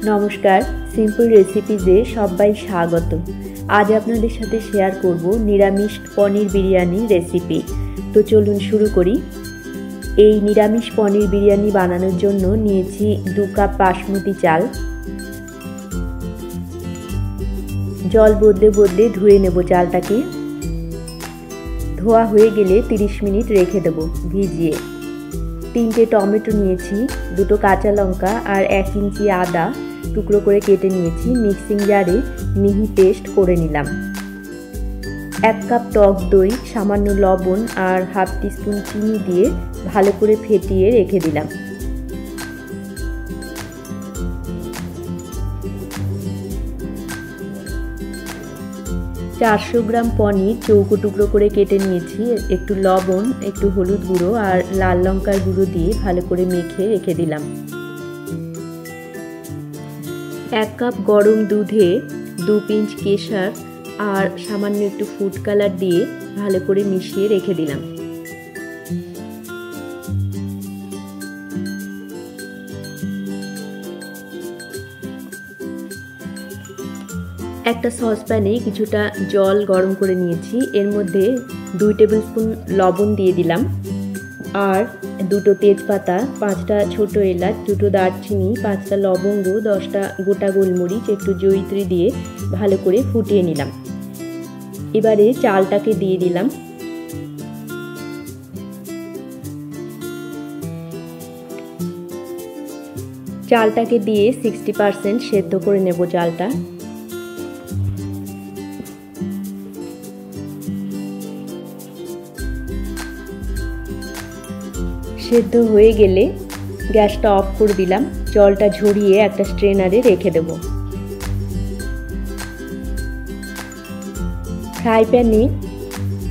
নমস্কার, সিম্পল রেসিপিজে সবাই স্বাগত। আজ আপনাদের সাথে শেয়ার করব নিরামিষ পনির বিরিয়ানি রেসিপি। তো চলুন শুরু করি। এই নিরামিষ পনির বিরিয়ানি বানানোর জন্য নিয়েছি 2 কাপ বাসমতি চাল। জল বদলে বদলে ধুয়ে নেব চালটাকে। ধোয়া হয়ে গেলে 30 মিনিট রেখে দেব ভিজিয়ে। 3টে টমেটো নিয়েছি, 2টো কাঁচা লঙ্কা আর 1 ইঞ্চি আদা টুকরো করে কেটে নিয়েছি। মিক্সিং জারে মিহি পেস্ট করে নিলাম। 1 কাপ টক দই, সামান্য লবণ আর হাফ টিস্পুন চিনি দিয়ে ভালো করে ফেটিয়ে রেখে দিলাম। চারশো গ্রাম পনির চৌকো টুকরো করে কেটে নিয়েছি। একটু লবণ, একটু হলুদ গুঁড়ো আর লাল লঙ্কার গুঁড়ো দিয়ে ভালো করে মেখে রেখে দিলাম। 1 কাপ গরম দুধে 2 পিঞ্চ কেশর আর সামান্য একটু ফুড কালার দিয়ে ভালো করে মিশিয়ে রেখে দিলাম। একটা সসপ্যানে কিছুটা জল গরম করে নিয়েছি। এর মধ্যে 2 টেবিল স্পুন লবণ দিয়ে দিলাম আর 2টো তেজপাতা, 5টা ছোট এলাচ, 2টো দারচিনি, 5টা লবঙ্গ, 10টা গোটা গোলমরিচ, একটু জয়িত্রী দিয়ে ভালো করে ফুটিয়ে নিলাম। এবারে চালটাকে দিয়ে দিলাম। চালটাকে দিয়ে 60% সেদ্ধ করে নেব চালটা। সেদ্ধ হয়ে গেলে গ্যাসটা অফ করে দিলাম। জলটা ঝরিয়ে একটা স্ট্রেনারে রেখে দেব। ফ্রাই প্যানে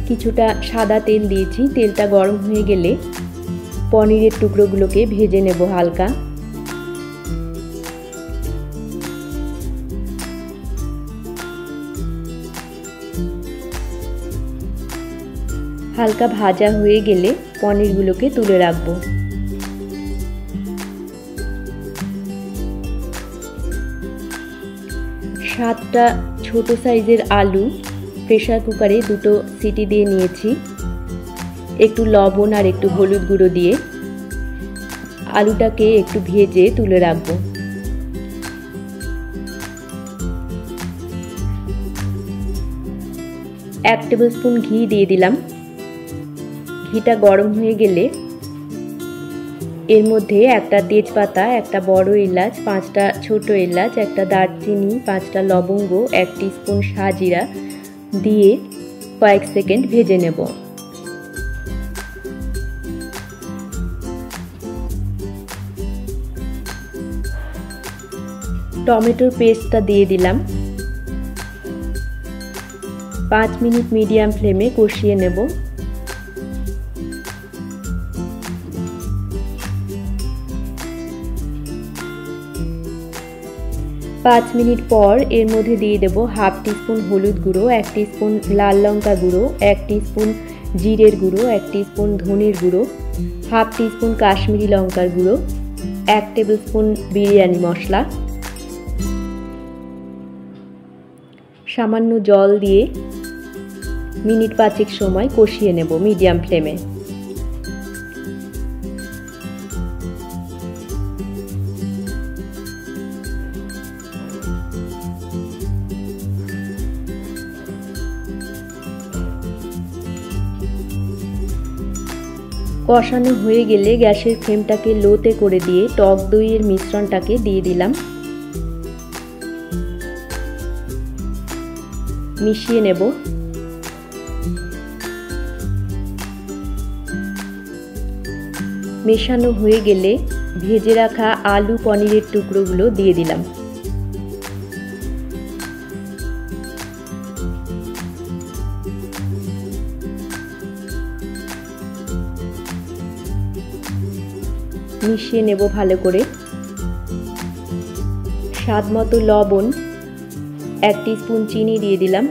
কিছুটা সাদা তেল দিয়েছি। তেলটা গরম হয়ে গেলে পনিরের টুকরোগুলোকে ভেজে নেব হালকা। হালকা ভাজা হয়ে গেলে পনিরগুলোকে তুলে রাখবো। 7টা ছোট সাইজের আলু প্রেসার কুকারে 2টো সিটি দিয়ে নিয়েছি। একটু লবণ আর একটু হলুদ গুঁড়ো দিয়ে আলুটাকে একটু ভেজে তুলে রাখবো। এক টেবিল স্পুন ঘি দিয়ে দিলাম। ঘিটা গরম হয়ে গেলে এর মধ্যে একটা তেজপাতা, একটা বড় এলাচ, 5টা ছোট এলাচ, একটা দারচিনি, 5টা লবঙ্গ, 1 টিস্পুন সাজিরা দিয়ে কয়েক সেকেন্ড ভেজে নেব। টমেটোর পেস্টটা দিয়ে দিলাম। 5 মিনিট মিডিয়াম ফ্লেমে কষিয়ে নেব। পাঁচ মিনিট পর এর মধ্যে দিয়ে দেব হাফ টিস্পুন হলুদ গুঁড়ো, 1 টিস্পুন লাল লঙ্কা গুঁড়ো, 1 টিস্পুন জিরের গুঁড়ো, 1 টিস্পুন ধনের গুঁড়ো, হাফ টিস্পুন কাশ্মীরি লঙ্কার গুঁড়ো, 1 টেবিল স্পুন বিরিয়ানি মশলা। সামান্য জল দিয়ে মিনিট 5 সময় কষিয়ে নেব মিডিয়াম ফ্লেমে। কষানো হয়ে গেলে গ্যাসের ফ্লেমটাকে লোতে করে দিয়ে টক দইয়ের মিশ্রণটাকে দিয়ে দিলাম। মিশিয়ে নেব। মেশানো হয়ে গেলে ভেজে রাখা আলু পনিরের টুকরোগুলো দিয়ে দিলাম। মিশিয়ে নেব ভালো করে। স্বাদ মতো লবণ, 1 টিস্পুন চিনি দিয়ে দিলাম।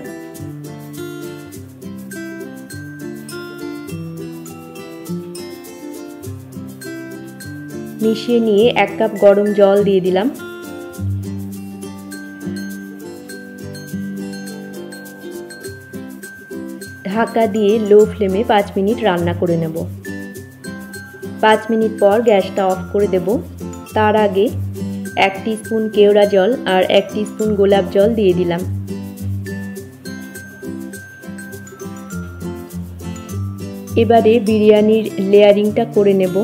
মিশিয়ে নিয়ে 1 কাপ গরম জল দিয়ে দিলাম। ঢাকা দিয়ে লো ফ্লেমে 5 মিনিট রান্না করে নেব। 5 মিনিট পর গ্যাসটা অফ করে দেব। তার আগে 1 টিস্পুন কেওড়া জল আর 1 টিস্পুন গোলাপ জল দিয়ে দিলাম। এবারে বিরিয়ানির লেয়ারিংটা করে নেব।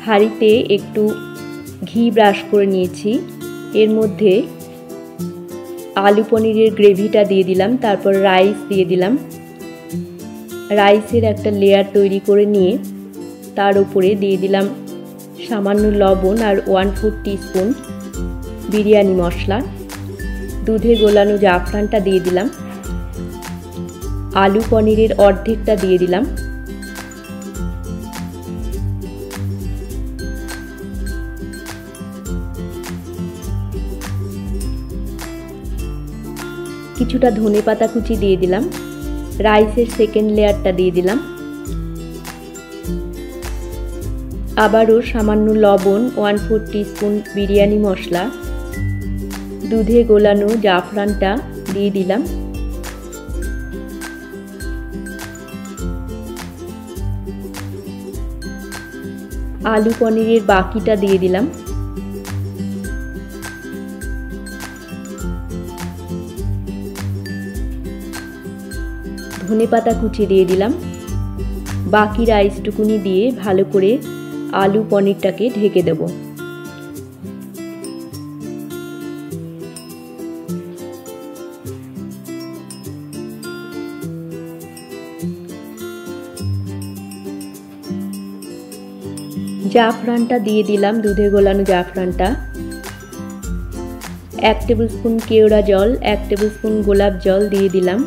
হাঁড়িতে একটু ঘি ব্রাশ করে নিয়েছি। এর মধ্যে আলু পনিরের গ্রেভিটা দিয়ে দিলাম, তারপর রাইস দিয়ে দিলাম। রাইসের একটা লেয়ার তৈরি করে নিয়ে তার উপরে দিয়ে দিলাম সামান্য লবণ আর 1/4 টিস্পুন বিরিয়ানি মশলা। দুধে গোলানো জাফরানটা দিয়ে দিলাম। আলু পনিরের অর্ধেকটা দিয়ে দিলাম। কিছুটা ধনেপাতা কুচি দিয়ে দিলাম। রাইসের সেকেন্ড লেয়ারটা দিয়ে দিলাম। আবারও সামান্য লবণ, 1/4 টিস্পুন বিরিয়ানি মশলা, দুধে গোলানো জাফরানটা দিয়ে দিলাম। আলু পনিরের বাকিটা দিয়ে দিলাম। ধনেপাতা কুচি দিয়ে দিলাম। বাকি রাইসটুকুনি দিয়ে ভালো করে আলু পনিরটাকে ঢেকে দেব। জাফরানটা দিয়ে দিলাম, দুধে গোলানো জাফরানটা। 1 টেবিল স্পুন কেওড়া জল, 1 টেবিল স্পুন গোলাপ জল দিয়ে দিলাম।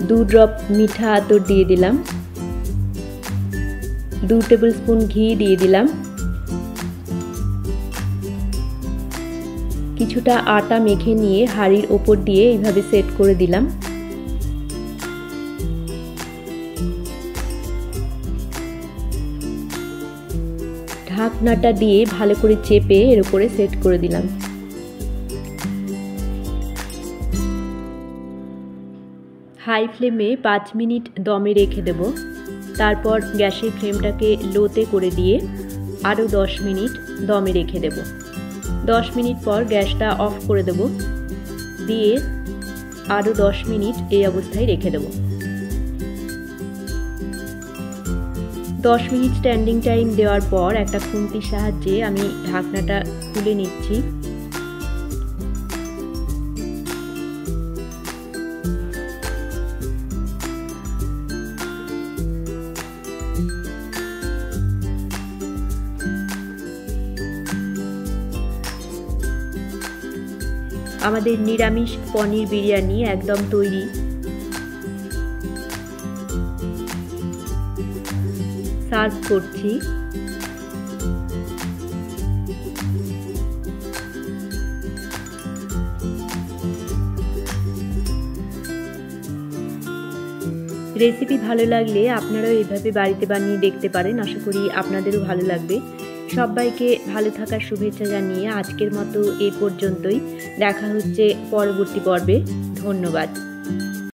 2 ড্রপ মিঠা আতর দিয়ে দিলাম। 2 টেবিল স্পুন ঘি দিয়ে দিলাম। কিছুটা আটা মেখে নিয়ে হাঁড়ির ওপর দিয়ে এইভাবে সেট করে দিলাম। ঢাকনাটা দিয়ে ভালো করে চেপে এর উপরে সেট করে দিলাম। হাই ফ্লেমে 5 মিনিট দমে রেখে দেব। তারপর গ্যাসের ফ্লেমটাকে লোতে করে দিয়ে আরও 10 মিনিট দমে রেখে দেব। 10 মিনিট পর গ্যাসটা অফ করে দেব, দিয়ে আরও 10 মিনিট এই অবস্থায় রেখে দেব। 10 মিনিট স্ট্যান্ডিং টাইম দেওয়ার পর একটা খুন্তির সাহায্যে আমি ঢাকনাটা খুলে নিচ্ছি। আমাদের নিরামিষ পনির বিরিয়ানি একদম তৈরি। সার্ভ করছি। রেসিপি ভালো লাগলে আপনারাও এইভাবে বাড়িতে বানিয়ে দেখতে পারেন। আশা করি আপনাদেরও ভালো লাগবে। সবাইকে ভালো থাকার শুভেচ্ছা জানিয়ে আজকের মতো এই পর্যন্তই। দেখা হচ্ছে পরবর্তী পর্বে। ধন্যবাদ।